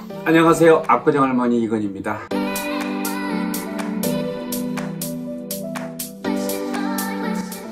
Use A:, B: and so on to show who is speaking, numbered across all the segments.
A: 안녕하세요. 압구정 할머니 이건입니다.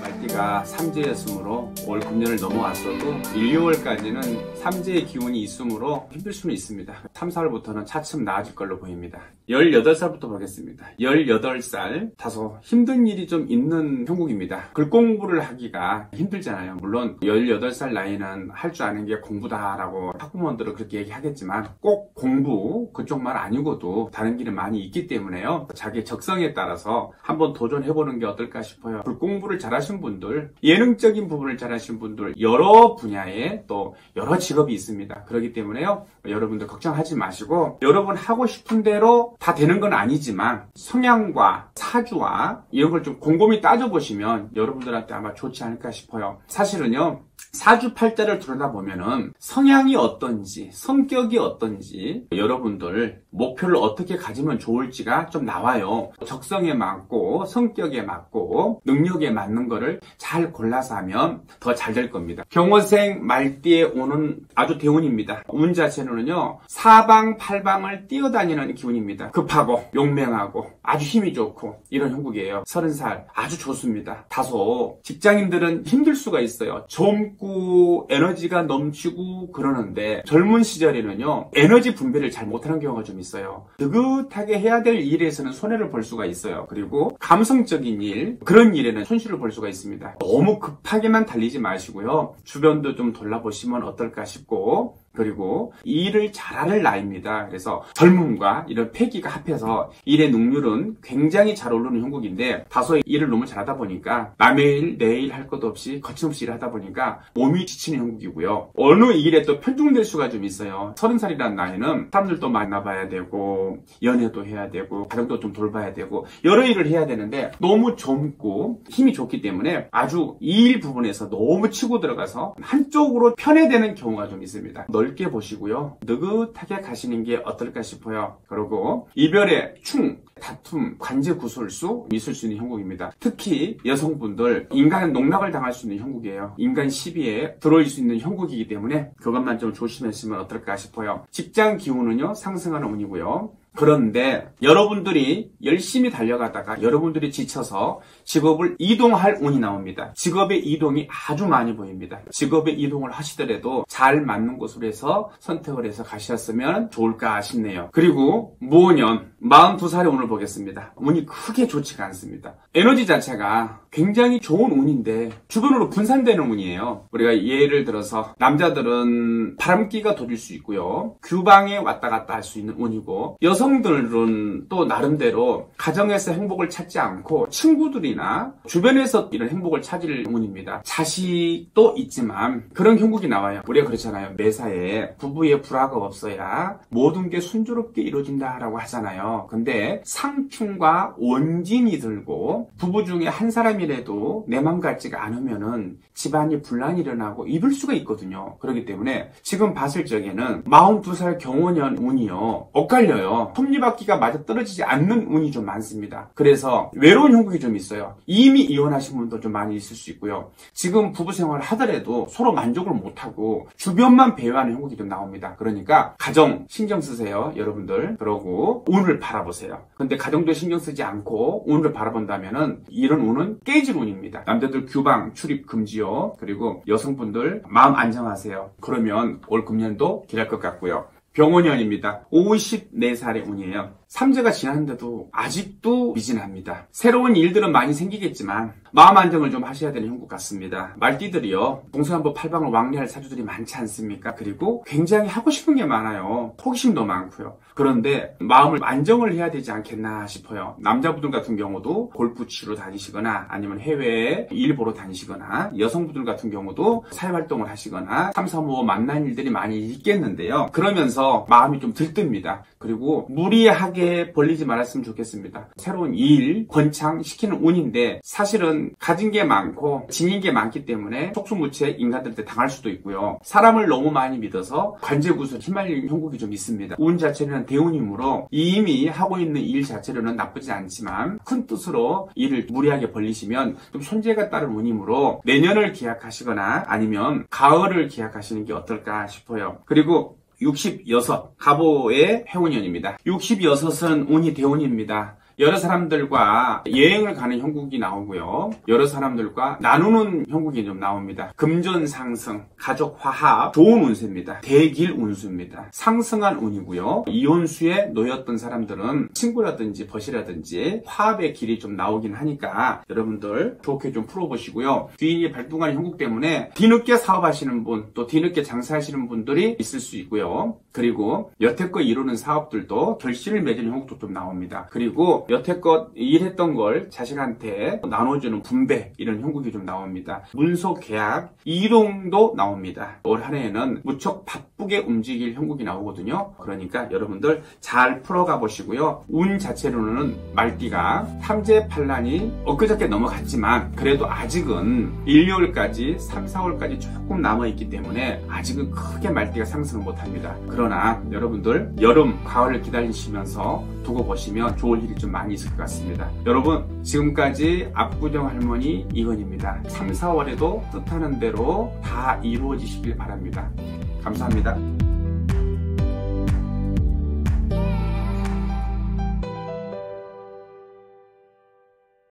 A: 말띠가 삼재였으므로 올 금년을 넘어왔어도 1, 2월까지는 삼재의 기운이 있으므로 힘들 수는 있습니다. 3, 4월부터는 차츰 나아질 걸로 보입니다. 18살부터 보겠습니다. 18살 다소 힘든 일이 좀 있는 형국입니다. 글 공부를 하기가 힘들잖아요. 물론 18살 나이는 할 줄 아는 게 공부다라고 학부모들은 그렇게 얘기하겠지만 꼭 공부 그쪽만 아니고도 다른 길이 많이 있기 때문에요. 자기의 적성에 따라서 한번 도전해보는 게 어떨까 싶어요. 글 공부를 잘하신 분들, 예능적인 부분을 잘하신 분들, 여러 분야에 또 여러 직업이 있습니다. 그렇기 때문에요. 여러분들 걱정하지 마시고 여러분 하고 싶은 대로 다 되는 건 아니지만 성향과 사주와 이런 걸 좀 곰곰이 따져보시면 여러분들한테 아마 좋지 않을까 싶어요. 사실은요. 사주팔자를 들여다보면은 성향이 어떤지, 성격이 어떤지 여러분들 목표를 어떻게 가지면 좋을지가 좀 나와요. 적성에 맞고 성격에 맞고 능력에 맞는 거를 잘 골라서 하면 더 잘 될 겁니다. 경호생 말띠에 오는 아주 대운입니다. 운 자체는요. 사방팔방을 뛰어다니는 기운입니다. 급하고 용맹하고 아주 힘이 좋고 이런 형국이에요. 30살 아주 좋습니다. 다소 직장인들은 힘들 수가 있어요. 젊고 에너지가 넘치고 그러는데 젊은 시절에는요. 에너지 분배를 잘 못하는 경우가 좀 있어요. 느긋하게 해야 될 일에서는 손해를 볼 수가 있어요. 그리고 감성적인 일, 그런 일에는 손실을 볼 수가 있습니다. 너무 급하게만 달리지 마시고요. 주변도 좀 돌아보시면 어떨까 싶고 그리고 일을 잘하는 나이입니다. 그래서 젊음과 이런 패기가 합해서 일의 능률은 굉장히 잘 오르는 형국인데 다소 일을 너무 잘하다 보니까 남의 일, 내 일 할 것도 없이 거침없이 일을 하다 보니까 몸이 지치는 형국이고요. 어느 일에 또 편중될 수가 좀 있어요. 30살이라는 나이는 사람들도 만나봐야 되고 연애도 해야 되고 가정도 좀 돌봐야 되고 여러 일을 해야 되는데 너무 젊고 힘이 좋기 때문에 아주 이 일 부분에서 너무 치고 들어가서 한쪽으로 편애되는 경우가 좀 있습니다. 넓게 보시고요. 느긋하게 가시는 게 어떨까 싶어요. 그리고 이별의 충, 다툼, 관제 구설수 있을 수 있는 형국입니다. 특히 여성분들 인간 농락을 당할 수 있는 형국이에요. 인간 시비에 들어올 수 있는 형국이기 때문에 그것만 좀 조심했으면 어떨까 싶어요. 직장 기운은요. 상승하는 운이고요. 그런데 여러분들이 열심히 달려가다가 여러분들이 지쳐서 직업을 이동할 운이 나옵니다. 직업의 이동이 아주 많이 보입니다. 직업의 이동을 하시더라도 잘 맞는 곳으로 해서 선택을 해서 가셨으면 좋을까 싶네요. 그리고 무오년 42살의 운을 보겠습니다. 운이 크게 좋지가 않습니다. 에너지 자체가 굉장히 좋은 운인데 주변으로 분산되는 운이에요. 우리가 예를 들어서 남자들은 바람기가 도질 수 있고요. 규방에 왔다 갔다 할 수 있는 운이고 여성들은 또 나름대로 가정에서 행복을 찾지 않고 친구들이나 주변에서 이런 행복을 찾을 운입니다. 자식도 있지만 그런 형국이 나와요. 우리가 그렇잖아요. 매사에 부부의 불화가 없어야 모든 게 순조롭게 이루어진다라고 하잖아요. 근데 상충과 원진이 들고 부부 중에 한 사람이라도 내 맘 같지가 않으면은 집안이 분란이 일어나고 입을 수가 있거든요. 그렇기 때문에 지금 봤을 적에는 42살 경호년 운이요. 엇갈려요. 톱니바퀴가 맞아떨어지지 않는 운이 좀 많습니다. 그래서 외로운 형국이 좀 있어요. 이미 이혼하신 분도 좀 많이 있을 수 있고요. 지금 부부 생활을 하더라도 서로 만족을 못하고 주변만 배회하는 형국이 좀 나옵니다. 그러니까 가정 신경 쓰세요. 여러분들. 그러고 운을 바라보세요. 근데 가정도 신경 쓰지 않고 운을 바라본다면은 이런 운은 깨질 운입니다. 남자들 규방, 출입 금지요. 그리고 여성분들 마음 안정하세요. 그러면 올 금년도 길할 것 같고요. 병원년입니다. 54살의 운이에요. 삼재가 지났는데도 아직도 미진합니다. 새로운 일들은 많이 생기겠지만 마음 안정을 좀 하셔야 되는 형국 같습니다. 말띠들이요. 동서남북 팔방을 왕래할 사주들이 많지 않습니까? 그리고 굉장히 하고 싶은 게 많아요. 호기심도 많고요. 그런데 마음을 안정을 해야 되지 않겠나 싶어요. 남자분들 같은 경우도 골프 치러 다니시거나 아니면 해외에 일 보러 다니시거나 여성분들 같은 경우도 사회활동을 하시거나 3, 4, 5 만난 일들이 많이 있겠는데요. 그러면서 마음이 좀 들뜹니다. 그리고 무리하게 벌리지 말았으면 좋겠습니다. 새로운 일, 권창시키는 운인데 사실은 가진 게 많고 지닌 게 많기 때문에 속수무책 인간들한테 당할 수도 있고요. 사람을 너무 많이 믿어서 관제구슬 휘말리는 형국이 좀 있습니다. 운 자체는 대운이므로 이미 하고 있는 일 자체로는 나쁘지 않지만 큰 뜻으로 일을 무리하게 벌리시면 좀 손재가 따른 운이므로 내년을 기약하시거나 아니면 가을을 기약하시는 게 어떨까 싶어요. 그리고 66 갑오의 해운년입니다. 66은 운이 대운입니다. 여러 사람들과 여행을 가는 형국이 나오고요. 여러 사람들과 나누는 형국이 좀 나옵니다. 금전 상승, 가족 화합, 좋은 운세입니다. 대길 운수입니다. 상승한 운이고요. 이혼수에 놓였던 사람들은 친구라든지 벗이라든지 화합의 길이 좀 나오긴 하니까 여러분들 좋게 좀 풀어보시고요. 귀인이 발동하는 형국 때문에 뒤늦게 사업하시는 분, 또 뒤늦게 장사하시는 분들이 있을 수 있고요. 그리고 여태껏 이루는 사업들도 결실을 맺은 형국도 좀 나옵니다. 그리고 여태껏 일했던 걸 자식한테 나눠주는 분배, 이런 형국이 좀 나옵니다. 문서 계약, 이동도 나옵니다. 올 한 해에는 무척 바쁘게 움직일 형국이 나오거든요. 그러니까 여러분들 잘 풀어가 보시고요. 운 자체로는 말띠가 탐재판란이 엊그저께 넘어갔지만 그래도 아직은 1, 2월까지 3, 4월까지 조금 남아있기 때문에 아직은 크게 말띠가 상승을 못합니다. 그러나 여러분들 여름, 가을을 기다리시면서 두고 보시면 좋을 일이 좀 많이 있을 것 같습니다. 여러분, 지금까지 압구정 할머니 이건입니다. 3, 4월에도 뜻하는 대로 다 이루어지시길 바랍니다. 감사합니다.